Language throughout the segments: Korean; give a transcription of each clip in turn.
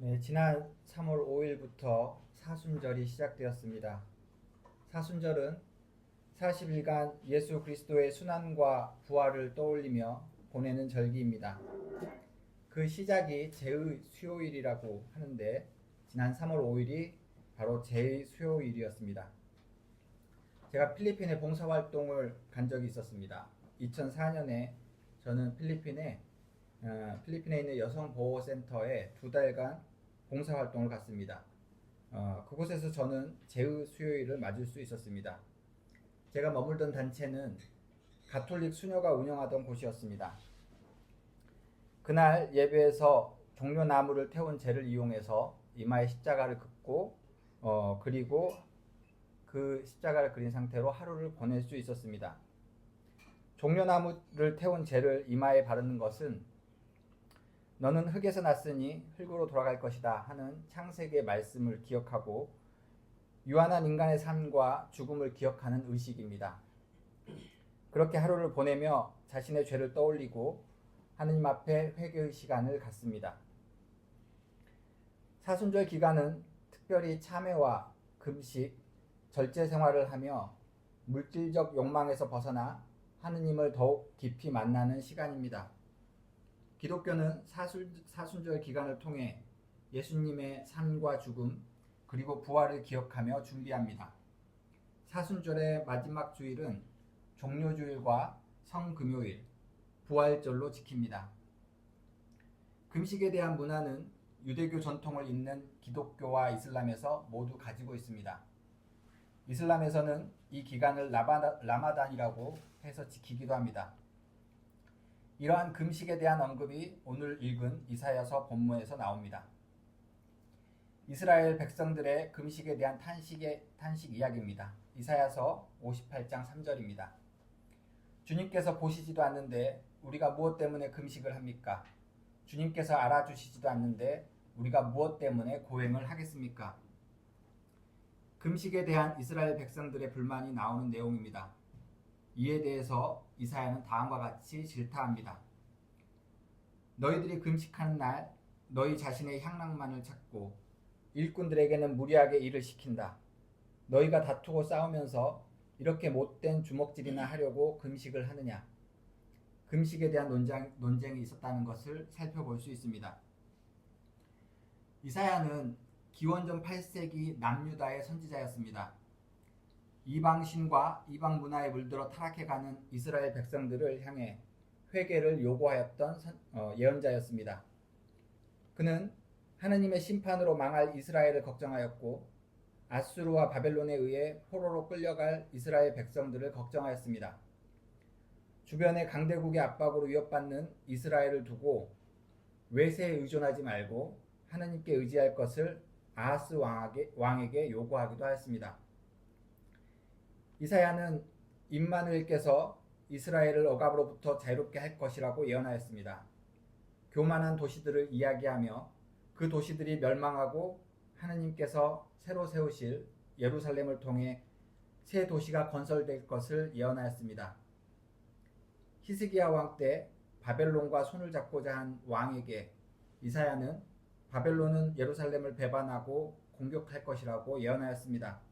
네, 지난 3월 5일부터 사순절이 시작되었습니다. 사순절은 40일간 예수 그리스도의 순환과 부활을 떠올리며 보내는 절기입니다. 그 시작이 제의 수요일이라고 하는데 지난 3월 5일이 바로 제의 수요일이었습니다. 제가 필리핀에 봉사활동을 간 적이 있었습니다. 2004년에 저는 필리핀에 있는 여성보호센터에 2달간 봉사활동을 갔습니다. 그곳에서 저는 제의 수요일을 맞을 수 있었습니다. 제가 머물던 단체는 가톨릭 수녀가 운영하던 곳이었습니다. 그날 예배에서 종려나무를 태운 재를 이용해서 이마에 십자가를 긋고 그리고 그 십자가를 그린 상태로 하루를 보낼 수 있었습니다. 종려나무를 태운 재를 이마에 바르는 것은 너는 흙에서 났으니 흙으로 돌아갈 것이다 하는 창세기의 말씀을 기억하고 유한한 인간의 삶과 죽음을 기억하는 의식입니다. 그렇게 하루를 보내며 자신의 죄를 떠올리고 하느님 앞에 회개의 시간을 갖습니다. 사순절 기간은 특별히 참회와 금식, 절제 생활을 하며 물질적 욕망에서 벗어나 하느님을 더욱 깊이 만나는 시간입니다. 기독교는 사순절 기간을 통해 예수님의 삶과 죽음 그리고 부활을 기억하며 준비합니다. 사순절의 마지막 주일은 종료주일과 성금요일, 부활절로 지킵니다. 금식에 대한 문화는 유대교 전통을 잇는 기독교와 이슬람에서 모두 가지고 있습니다. 이슬람에서는 이 기간을 라마단이라고 해서 지키기도 합니다. 이러한 금식에 대한 언급이 오늘 읽은 이사야서 본문에서 나옵니다. 이스라엘 백성들의 금식에 대한 탄식 이야기입니다. 이사야서 58장 3절입니다. 주님께서 보시지도 않는데 우리가 무엇 때문에 금식을 합니까? 주님께서 알아주시지도 않는데 우리가 무엇 때문에 고행을 하겠습니까? 금식에 대한 이스라엘 백성들의 불만이 나오는 내용입니다. 이에 대해서 이사야는 다음과 같이 질타합니다. 너희들이 금식하는 날 너희 자신의 향락만을 찾고 일꾼들에게는 무리하게 일을 시킨다. 너희가 다투고 싸우면서 이렇게 못된 주먹질이나 하려고 금식을 하느냐? 금식에 대한 논쟁이 있었다는 것을 살펴볼 수 있습니다. 이사야는 기원전 8세기 남유다의 선지자였습니다. 이방신과 이방 문화에 물들어 타락해가는 이스라엘 백성들을 향해 회개를 요구하였던 예언자였습니다. 그는 하느님의 심판으로 망할 이스라엘을 걱정하였고 아수르와 바벨론에 의해 포로로 끌려갈 이스라엘 백성들을 걱정하였습니다. 주변의 강대국의 압박으로 위협받는 이스라엘을 두고 외세에 의존하지 말고 하느님께 의지할 것을 아하스 왕에게 요구하기도 하였습니다. 이사야는 임마누엘께서 이스라엘을 억압으로부터 자유롭게 할 것이라고 예언하였습니다. 교만한 도시들을 이야기하며 그 도시들이 멸망하고 하느님께서 새로 세우실 예루살렘을 통해 새 도시가 건설될 것을 예언하였습니다. 히스기야 왕 때 바벨론과 손을 잡고자 한 왕에게 이사야는 바벨론은 예루살렘을 배반하고 공격할 것이라고 예언하였습니다.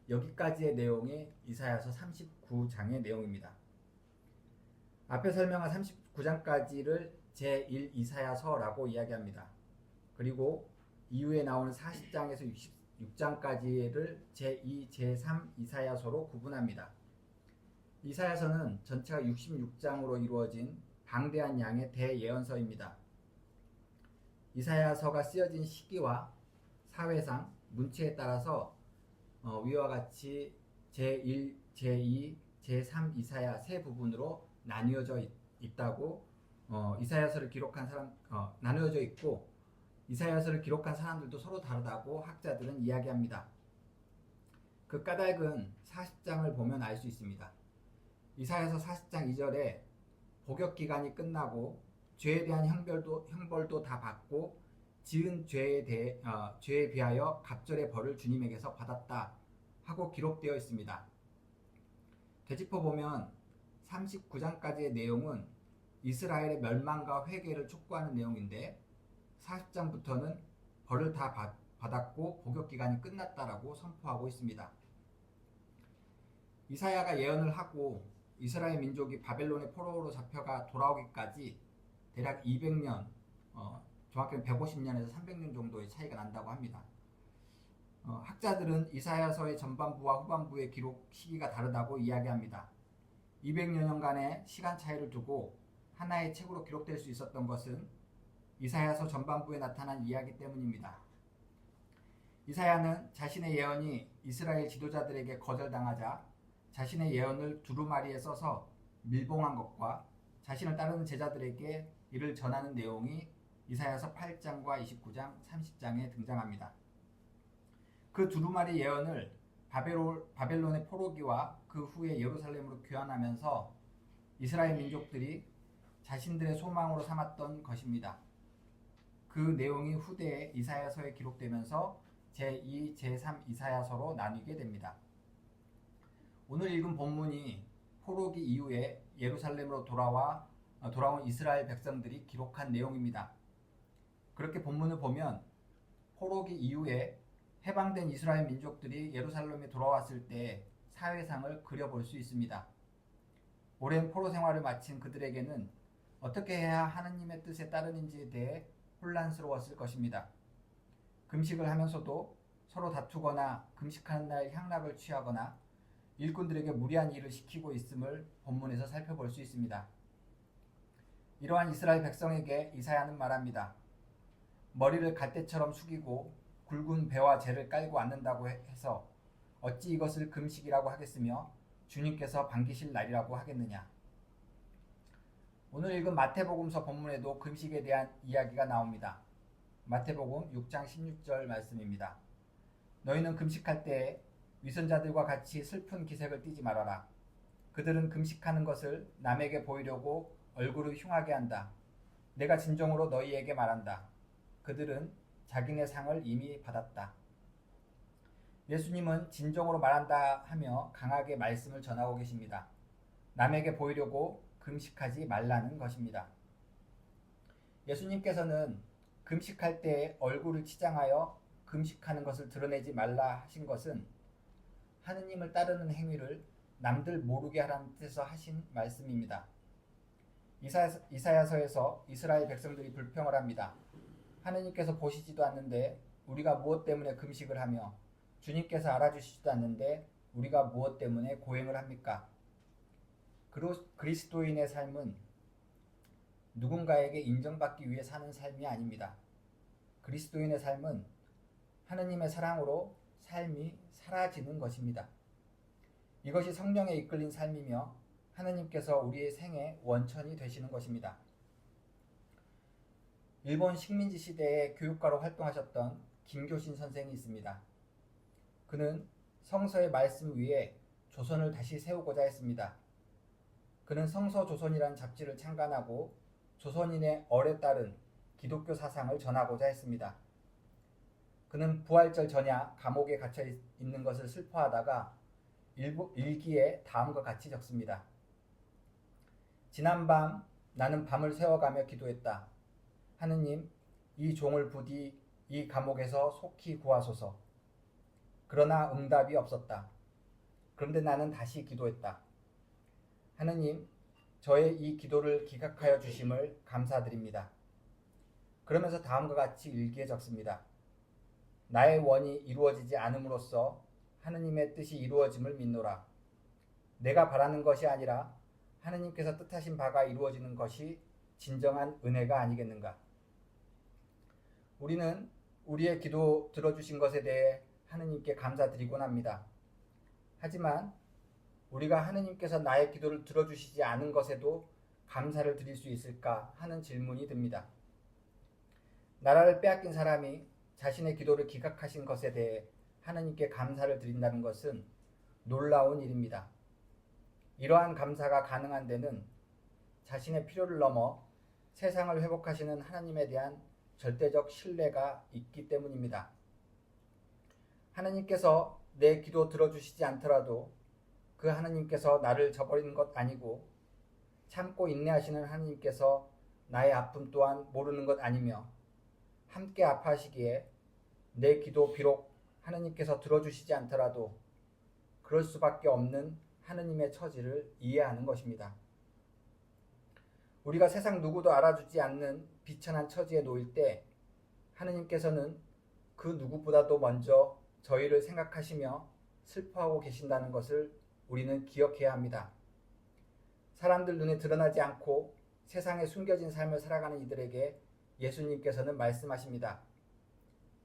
여기까지의 내용이 이사야서 39장의 내용입니다. 앞에 설명한 39장까지를 제1 이사야서라고 이야기합니다. 그리고 이후에 나오는 40장에서 66장까지를 제2, 제3 이사야서로 구분합니다. 이사야서는 전체가 66장으로 이루어진 방대한 양의 대예언서입니다. 이사야서가 쓰여진 시기와 사회상, 문체에 따라서 위와 같이 제1, 제2, 제3 이사야 세 부분으로 나뉘어져 있다고 이사야서를 기록한 사람 나누어져 있고 이사야서를 기록한 사람들도 서로 다르다고 학자들은 이야기합니다. 그 까닭은 40장을 보면 알 수 있습니다. 이사야서 40장 2절에 복역 기간이 끝나고 죄에 대한 형벌도 다 받고 지은 죄에 비하여 갑절의 벌을 주님에게서 받았다 하고 기록되어 있습니다. 되짚어보면 39장까지의 내용은 이스라엘의 멸망과 회개를 촉구하는 내용인데 40장부터는 벌을 다 받았고 복역 기간이 끝났다라고 선포하고 있습니다. 이사야가 예언을 하고 이스라엘 민족이 바벨론의 포로로 잡혀가 돌아오기까지 대략 200년, 정확히는 150년에서 300년 정도의 차이가 난다고 합니다. 학자들은 이사야서의 전반부와 후반부의 기록 시기가 다르다고 이야기합니다. 200여 년간의 시간 차이를 두고 하나의 책으로 기록될 수 있었던 것은 이사야서 전반부에 나타난 이야기 때문입니다. 이사야는 자신의 예언이 이스라엘 지도자들에게 거절당하자 자신의 예언을 두루마리에 써서 밀봉한 것과 자신을 따르는 제자들에게 이를 전하는 내용이 이사야서 8장과 29장, 30장에 등장합니다. 그 두루마리 예언을 바벨론의 포로기와 그 후에 예루살렘으로 귀환하면서 이스라엘 민족들이 자신들의 소망으로 삼았던 것입니다. 그 내용이 후대에 이사야서에 기록되면서 제2, 제3 이사야서로 나뉘게 됩니다. 오늘 읽은 본문이 포로기 이후에 예루살렘으로 돌아온 이스라엘 백성들이 기록한 내용입니다. 그렇게 본문을 보면 포로기 이후에 해방된 이스라엘 민족들이 예루살렘에 돌아왔을 때 사회상을 그려볼 수 있습니다. 오랜 포로 생활을 마친 그들에게는 어떻게 해야 하느님의 뜻에 따르는지에 대해 혼란스러웠을 것입니다. 금식을 하면서도 서로 다투거나 금식하는 날 향락을 취하거나 일꾼들에게 무리한 일을 시키고 있음을 본문에서 살펴볼 수 있습니다. 이러한 이스라엘 백성에게 이사야는 말합니다. 머리를 갈대처럼 숙이고 굵은 배와 재를 깔고 앉는다고 해서 어찌 이것을 금식이라고 하겠으며 주님께서 반기실 날이라고 하겠느냐. 오늘 읽은 마태복음서 본문에도 금식에 대한 이야기가 나옵니다. 마태복음 6장 16절 말씀입니다. 너희는 금식할 때에 위선자들과 같이 슬픈 기색을 띠지 말아라. 그들은 금식하는 것을 남에게 보이려고 얼굴을 흉하게 한다. 내가 진정으로 너희에게 말한다. 그들은 자기네 상을 이미 받았다. 예수님은 진정으로 말한다 하며 강하게 말씀을 전하고 계십니다. 남에게 보이려고 금식하지 말라는 것입니다. 예수님께서는 금식할 때 얼굴을 치장하여 금식하는 것을 드러내지 말라 하신 것은 하느님을 따르는 행위를 남들 모르게 하라는 뜻에서 하신 말씀입니다. 이사야서에서 이스라엘 백성들이 불평을 합니다. 하느님께서 보시지도 않는데 우리가 무엇 때문에 금식을 하며 주님께서 알아주시지도 않는데 우리가 무엇 때문에 고행을 합니까? 그리스도인의 삶은 누군가에게 인정받기 위해 사는 삶이 아닙니다. 그리스도인의 삶은 하느님의 사랑으로 삶이 사라지는 것입니다. 이것이 성령에 이끌린 삶이며 하느님께서 우리의 생의 원천이 되시는 것입니다. 일본 식민지 시대에 교육가로 활동하셨던 김교신 선생이 있습니다. 그는 성서의 말씀 위에 조선을 다시 세우고자 했습니다. 그는 성서조선이라는 잡지를 창간하고 조선인의 얼에 따른 기독교 사상을 전하고자 했습니다. 그는 부활절 전야 감옥에 갇혀 있는 것을 슬퍼하다가 일기에 다음과 같이 적습니다. 지난밤 나는 밤을 새워가며 기도했다. 하느님, 이 종을 부디 이 감옥에서 속히 구하소서. 그러나 응답이 없었다. 그런데 나는 다시 기도했다. 하느님, 저의 이 기도를 기각하여 주심을 감사드립니다. 그러면서 다음과 같이 일기에 적습니다. 나의 원이 이루어지지 않음으로써 하느님의 뜻이 이루어짐을 믿노라. 내가 바라는 것이 아니라 하느님께서 뜻하신 바가 이루어지는 것이 진정한 은혜가 아니겠는가. 우리는 우리의 기도 들어주신 것에 대해 하느님께 감사드리곤 합니다. 하지만 우리가 하느님께서 나의 기도를 들어주시지 않은 것에도 감사를 드릴 수 있을까 하는 질문이 듭니다. 나라를 빼앗긴 사람이 자신의 기도를 기각하신 것에 대해 하느님께 감사를 드린다는 것은 놀라운 일입니다. 이러한 감사가 가능한 데는 자신의 필요를 넘어 세상을 회복하시는 하나님에 대한 절대적 신뢰가 있기 때문입니다. 하나님께서 내 기도 들어주시지 않더라도 그 하나님께서 나를 저버리는 것 아니고 참고 인내하시는 하나님께서 나의 아픔 또한 모르는 것 아니며 함께 아파하시기에 내 기도 비록 하느님께서 들어주시지 않더라도 그럴 수밖에 없는 하느님의 처지를 이해하는 것입니다. 우리가 세상 누구도 알아주지 않는 비천한 처지에 놓일 때 하느님께서는 그 누구보다도 먼저 저희를 생각하시며 슬퍼하고 계신다는 것을 우리는 기억해야 합니다. 사람들 눈에 드러나지 않고 세상에 숨겨진 삶을 살아가는 이들에게 예수님께서는 말씀하십니다.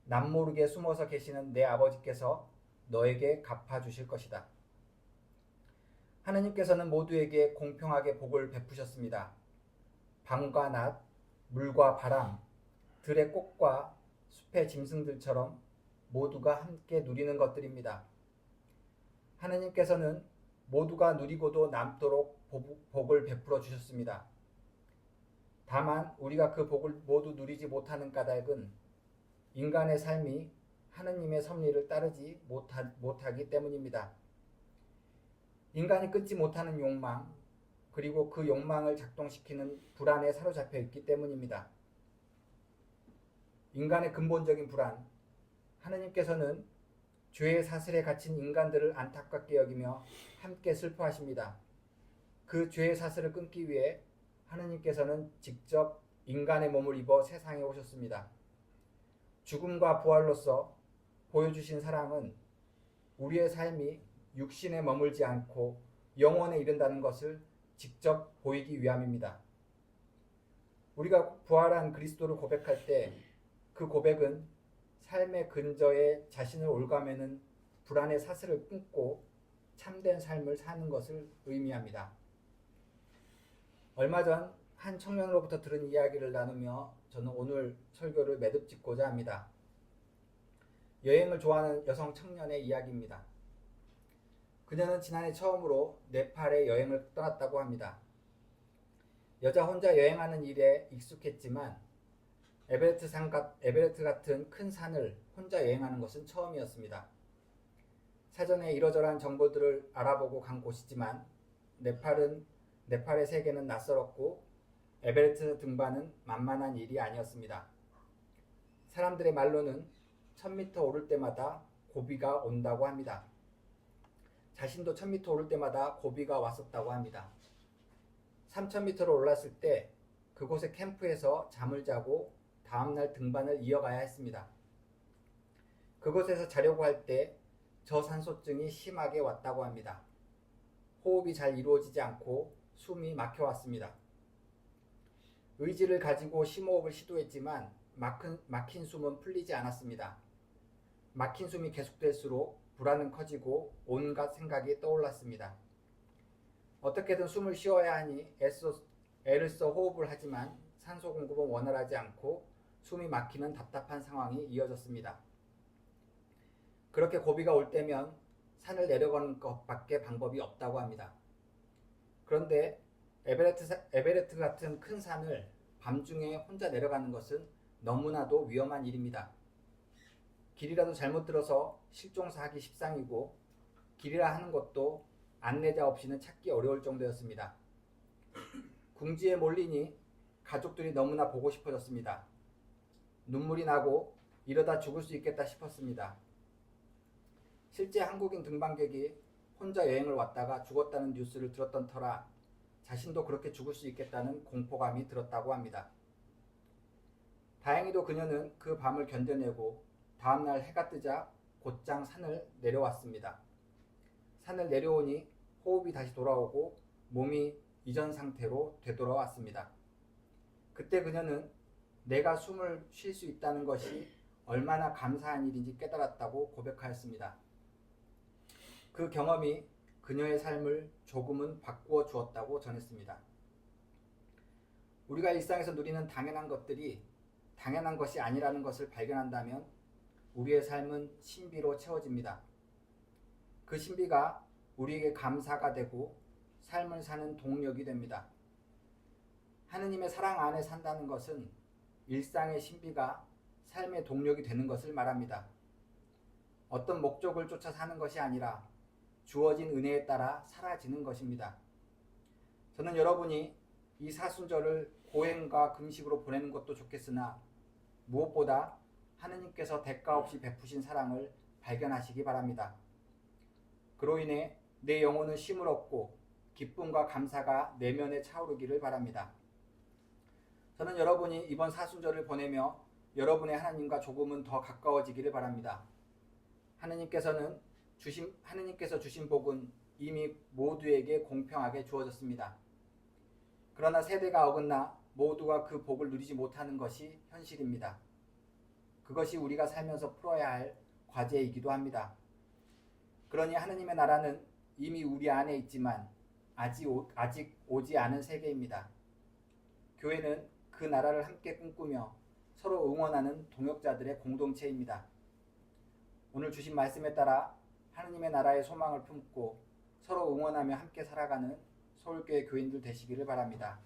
남모르게 숨어서 계시는 내 아버지께서 너에게 갚아주실 것이다. 하느님께서는 모두에게 공평하게 복을 베푸셨습니다. 밤과 낮, 물과 바람, 들의 꽃과 숲의 짐승들처럼 모두가 함께 누리는 것들입니다. 하느님께서는 모두가 누리고도 남도록 복을 베풀어 주셨습니다. 다만 우리가 그 복을 모두 누리지 못하는 까닭은 인간의 삶이 하느님의 섭리를 따르지 못하기 때문입니다. 인간이 끊지 못하는 욕망, 그리고 그 욕망을 작동시키는 불안에 사로잡혀 있기 때문입니다. 인간의 근본적인 불안, 하느님께서는 죄의 사슬에 갇힌 인간들을 안타깝게 여기며 함께 슬퍼하십니다. 그 죄의 사슬을 끊기 위해 하느님께서는 직접 인간의 몸을 입어 세상에 오셨습니다. 죽음과 부활로서 보여주신 사랑은 우리의 삶이 육신에 머물지 않고 영원에 이른다는 것을 직접 보이기 위함입니다. 우리가 부활한 그리스도를 고백할 때 그 고백은 삶의 근저에 자신을 올가매는 불안의 사슬을 끊고 참된 삶을 사는 것을 의미합니다. 얼마 전 한 청년으로부터 들은 이야기를 나누며 저는 오늘 설교를 매듭짓고자 합니다. 여행을 좋아하는 여성 청년의 이야기입니다. 그녀는 지난해 처음으로 네팔에 여행을 떠났다고 합니다. 여자 혼자 여행하는 일에 익숙했지만 에베레스트 같은 큰 산을 혼자 여행하는 것은 처음이었습니다. 사전에 이러저러한 정보들을 알아보고 간 곳이지만 네팔의 세계는 낯설었고 에베레스트 등반은 만만한 일이 아니었습니다. 사람들의 말로는 1000m 오를 때마다 고비가 온다고 합니다. 자신도 1000m 오를 때마다 고비가 왔었다고 합니다. 3000m로 올랐을 때 그곳의 캠프에서 잠을 자고 다음날 등반을 이어가야 했습니다. 그곳에서 자려고 할 때 저산소증이 심하게 왔다고 합니다. 호흡이 잘 이루어지지 않고 숨이 막혀왔습니다. 의지를 가지고 심호흡을 시도했지만 막힌 숨은 풀리지 않았습니다. 막힌 숨이 계속될수록 불안은 커지고 온갖 생각이 떠올랐습니다. 어떻게든 숨을 쉬어야 하니 애를 써 호흡을 하지만 산소 공급은 원활하지 않고 숨이 막히는 답답한 상황이 이어졌습니다. 그렇게 고비가 올 때면 산을 내려가는 것밖에 방법이 없다고 합니다. 그런데 에베레스트 같은 큰 산을 밤중에 혼자 내려가는 것은 너무나도 위험한 일입니다. 길이라도 잘못 들어서 실종사하기 십상이고 길이라 하는 것도 안내자 없이는 찾기 어려울 정도였습니다. 궁지에 몰리니 가족들이 너무나 보고 싶어졌습니다. 눈물이 나고 이러다 죽을 수 있겠다 싶었습니다. 실제 한국인 등반객이 혼자 여행을 왔다가 죽었다는 뉴스를 들었던 터라 자신도 그렇게 죽을 수 있겠다는 공포감이 들었다고 합니다. 다행히도 그녀는 그 밤을 견뎌내고 다음날 해가 뜨자 곧장 산을 내려왔습니다. 산을 내려오니 호흡이 다시 돌아오고 몸이 이전 상태로 되돌아왔습니다. 그때 그녀는 내가 숨을 쉴 수 있다는 것이 얼마나 감사한 일인지 깨달았다고 고백하였습니다. 그 경험이 그녀의 삶을 조금은 바꾸어 주었다고 전했습니다. 우리가 일상에서 누리는 당연한 것들이 당연한 것이 아니라는 것을 발견한다면 우리의 삶은 신비로 채워집니다. 그 신비가 우리에게 감사가 되고 삶을 사는 동력이 됩니다. 하느님의 사랑 안에 산다는 것은 일상의 신비가 삶의 동력이 되는 것을 말합니다. 어떤 목적을 쫓아 사는 것이 아니라 주어진 은혜에 따라 사라지는 것입니다. 저는 여러분이 이 사순절을 고행과 금식으로 보내는 것도 좋겠으나 무엇보다 하느님께서 대가 없이 베푸신 사랑을 발견하시기 바랍니다. 그로 인해 내 영혼은 쉼을 얻고 기쁨과 감사가 내면에 차오르기를 바랍니다. 저는 여러분이 이번 사순절을 보내며 여러분의 하나님과 조금은 더 가까워지기를 바랍니다. 하느님께서 주신 복은 이미 모두에게 공평하게 주어졌습니다. 그러나 세대가 어긋나 모두가 그 복을 누리지 못하는 것이 현실입니다. 그것이 우리가 살면서 풀어야 할 과제이기도 합니다. 그러니 하느님의 나라는 이미 우리 안에 있지만 아직 오지 않은 세계입니다. 교회는 그 나라를 함께 꿈꾸며 서로 응원하는 동역자들의 공동체입니다. 오늘 주신 말씀에 따라 하느님의 나라의 소망을 품고 서로 응원하며 함께 살아가는 서울교회 교인들 되시기를 바랍니다.